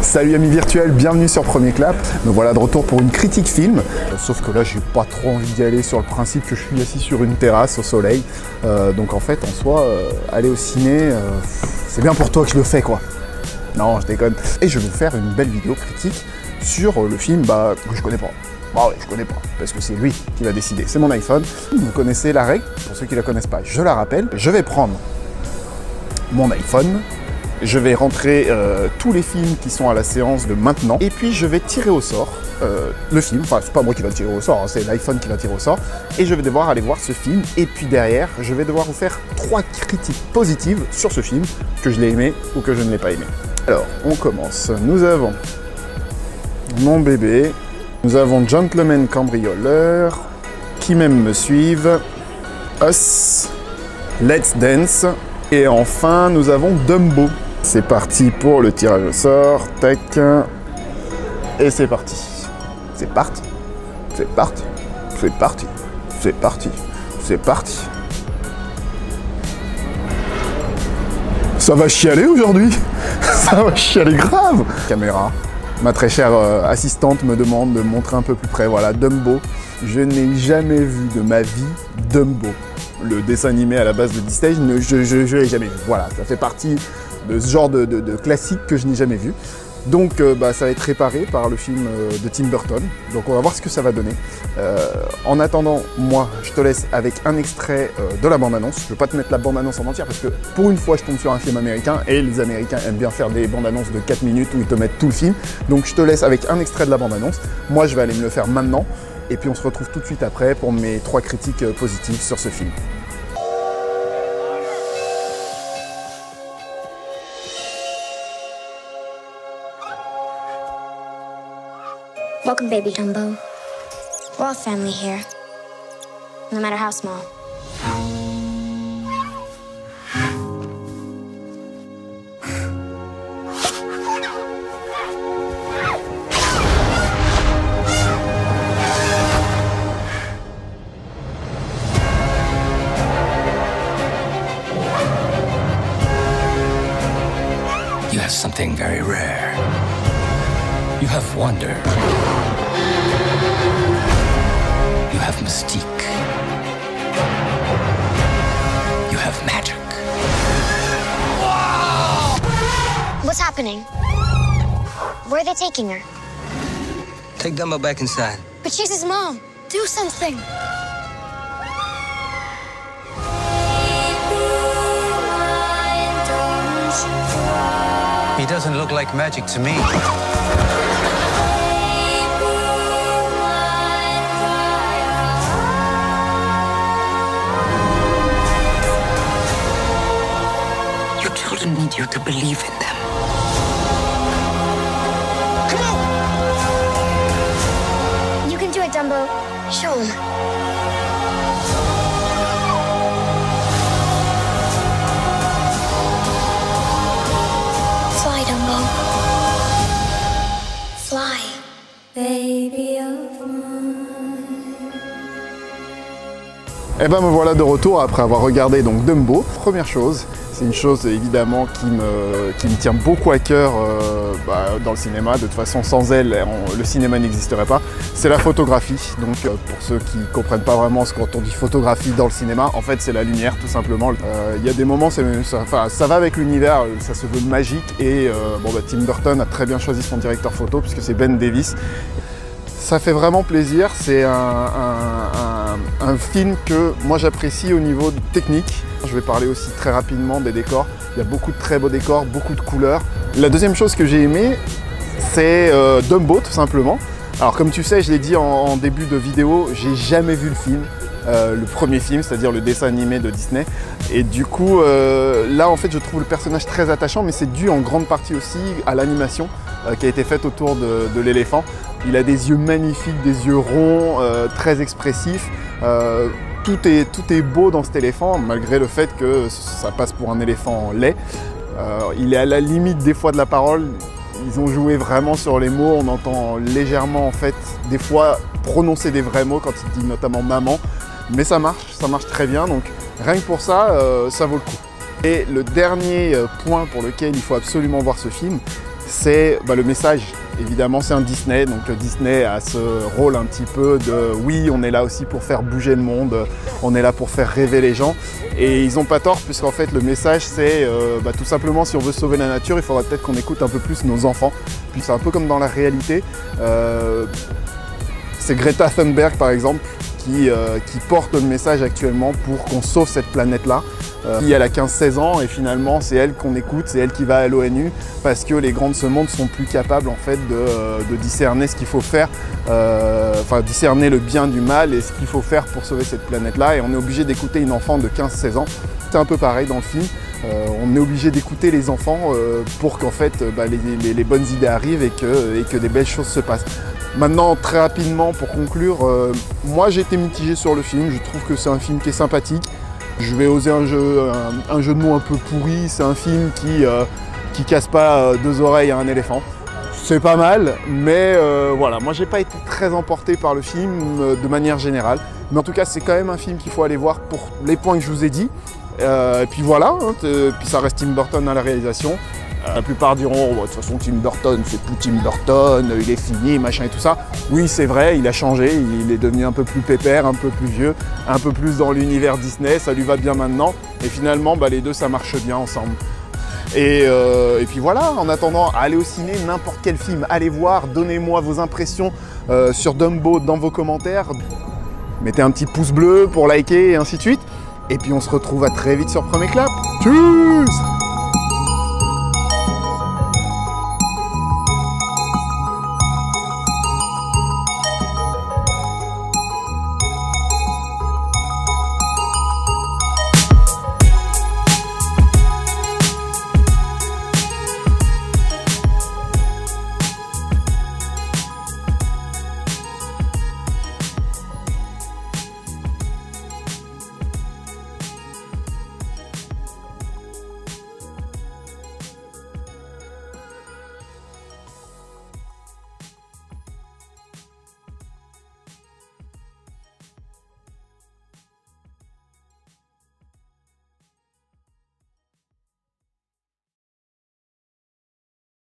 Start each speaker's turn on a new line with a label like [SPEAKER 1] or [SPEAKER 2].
[SPEAKER 1] Salut amis virtuels, bienvenue sur Premier Clap. Me voilà de retour pour une critique film. Sauf que là, j'ai pas trop envie d'y aller sur le principe que je suis assis sur une terrasse au soleil. Donc en fait, en soi, aller au ciné, c'est bien pour toi que je le fais quoi. Non, je déconne. Et je vais vous faire une belle vidéo critique sur le film que je connais pas. Bah ouais, je connais pas, parce que c'est lui qui va décider. C'est mon iPhone. Vous connaissez la règle, pour ceux qui la connaissent pas, je la rappelle. Je vais prendre mon iPhone. Je vais rentrer tous les films qui sont à la séance de maintenant. Et puis je vais tirer au sort le film. Enfin, c'est pas moi qui va le tirer au sort, hein, c'est l'iPhone qui va tirer au sort. Et je vais devoir aller voir ce film. Et puis derrière, je vais devoir vous faire 3 critiques positives sur ce film, que je l'ai aimé ou que je ne l'ai pas aimé. Alors, on commence. Nous avons Mon bébé. Nous avons Gentleman Cambrioleur. Qui m'aime me suive. Us. Let's Dance. Et enfin, nous avons Dumbo. C'est parti pour le tirage au sort, tac, et c'est parti. C'est parti, c'est parti, c'est parti, c'est parti, c'est parti. Ça va chialer aujourd'hui. Ça va chialer grave. Caméra, ma très chère assistante me demande de montrer un peu plus près, voilà, Dumbo. Je n'ai jamais vu de ma vie Dumbo. Le dessin animé à la base de Disney, je l'ai jamais vu. Voilà, ça fait partie de ce genre de classique que je n'ai jamais vu. Donc ça va être réparé par le film de Tim Burton. Donc on va voir ce que ça va donner. En attendant, moi, je te laisse avec un extrait de la bande-annonce. Je ne vais pas te mettre la bande-annonce en entière parce que pour une fois, je tombe sur un film américain et les Américains aiment bien faire des bandes-annonces de 4 minutes où ils te mettent tout le film. Donc je te laisse avec un extrait de la bande-annonce. Moi, je vais aller me le faire maintenant. Et puis on se retrouve tout de suite après pour mes 3 critiques positives sur ce film.
[SPEAKER 2] Welcome, baby Dumbo. We're all family here, no matter how small.
[SPEAKER 3] You have something very rare. You have wonder. You have mystique. You have magic.
[SPEAKER 2] What's happening? Where are they taking her?
[SPEAKER 3] Take Dumbo back inside.
[SPEAKER 2] But she's his mom. Do something.
[SPEAKER 3] He doesn't look like magic to me.
[SPEAKER 4] Your children need you to believe in them.
[SPEAKER 2] Come on! You can do it, Dumbo. Show him. Fly, Dumbo. Fly. Baby of mine.
[SPEAKER 1] Et ben me voilà de retour après avoir regardé donc Dumbo. Première chose, c'est une chose évidemment qui me tient beaucoup à cœur dans le cinéma. De toute façon, sans elle, le cinéma n'existerait pas. C'est la photographie. Donc pour ceux qui ne comprennent pas vraiment quand on dit photographie dans le cinéma, en fait c'est la lumière tout simplement. Il y a des moments, ça va avec l'univers, ça se veut magique. Et Tim Burton a très bien choisi son directeur photo puisque c'est Ben Davis. Ça fait vraiment plaisir, c'est un film que moi j'apprécie au niveau technique. Je vais parler aussi très rapidement des décors. Il y a beaucoup de très beaux décors, beaucoup de couleurs. La deuxième chose que j'ai aimé, c'est Dumbo tout simplement. Alors comme tu sais, je l'ai dit en début de vidéo, j'ai jamais vu le film. Le premier film, c'est-à-dire le dessin animé de Disney. Et du coup, là en fait je trouve le personnage très attachant, mais c'est dû en grande partie aussi à l'animation qui a été faite autour de l'éléphant. Il a des yeux magnifiques, des yeux ronds, très expressifs. Tout est beau dans cet éléphant, malgré le fait que ça passe pour un éléphant laid. Il est à la limite des fois de la parole. Ils ont joué vraiment sur les mots. On entend légèrement en fait des fois prononcer des vrais mots quand il dit notamment maman. Mais ça marche très bien. Donc rien que pour ça, ça vaut le coup. Et le dernier point pour lequel il faut absolument voir ce film, c'est le message. Évidemment, c'est un Disney, donc Disney a ce rôle un petit peu de oui, on est là aussi pour faire bouger le monde, on est là pour faire rêver les gens. Et ils n'ont pas tort, puisqu'en fait, le message, c'est tout simplement, si on veut sauver la nature, il faudra peut-être qu'on écoute un peu plus nos enfants. Puis c'est un peu comme dans la réalité. C'est Greta Thunberg, par exemple, qui porte le message actuellement pour qu'on sauve cette planète-là. Elle a 15-16 ans et finalement c'est elle qu'on écoute, c'est elle qui va à l'ONU parce que les grands de ce monde sont plus capables en fait de discerner ce qu'il faut faire, discerner le bien du mal et ce qu'il faut faire pour sauver cette planète-là, et on est obligé d'écouter une enfant de 15-16 ans. C'est un peu pareil dans le film, on est obligé d'écouter les enfants pour qu'en fait les bonnes idées arrivent et que des belles choses se passent. Maintenant, très rapidement pour conclure, moi j'ai été mitigé sur le film, je trouve que c'est un film qui est sympathique. Je vais oser un jeu de mots un peu pourri, c'est un film qui casse pas deux oreilles à un éléphant. C'est pas mal, mais voilà, moi j'ai pas été très emporté par le film de manière générale. Mais en tout cas, c'est quand même un film qu'il faut aller voir pour les points que je vous ai dit. Et puis voilà, puis ça reste Tim Burton à la réalisation. La plupart diront, de toute façon Tim Burton, c'est plus Tim Burton, il est fini, machin et tout ça. Oui, c'est vrai, il a changé, il est devenu un peu plus pépère, un peu plus vieux, un peu plus dans l'univers Disney, ça lui va bien maintenant. Et finalement, les deux, ça marche bien ensemble. Et puis voilà, en attendant, allez au ciné, n'importe quel film, allez voir, donnez-moi vos impressions sur Dumbo dans vos commentaires. Mettez un petit pouce bleu pour liker et ainsi de suite. Et puis on se retrouve à très vite sur Premier Clap. Tchuss!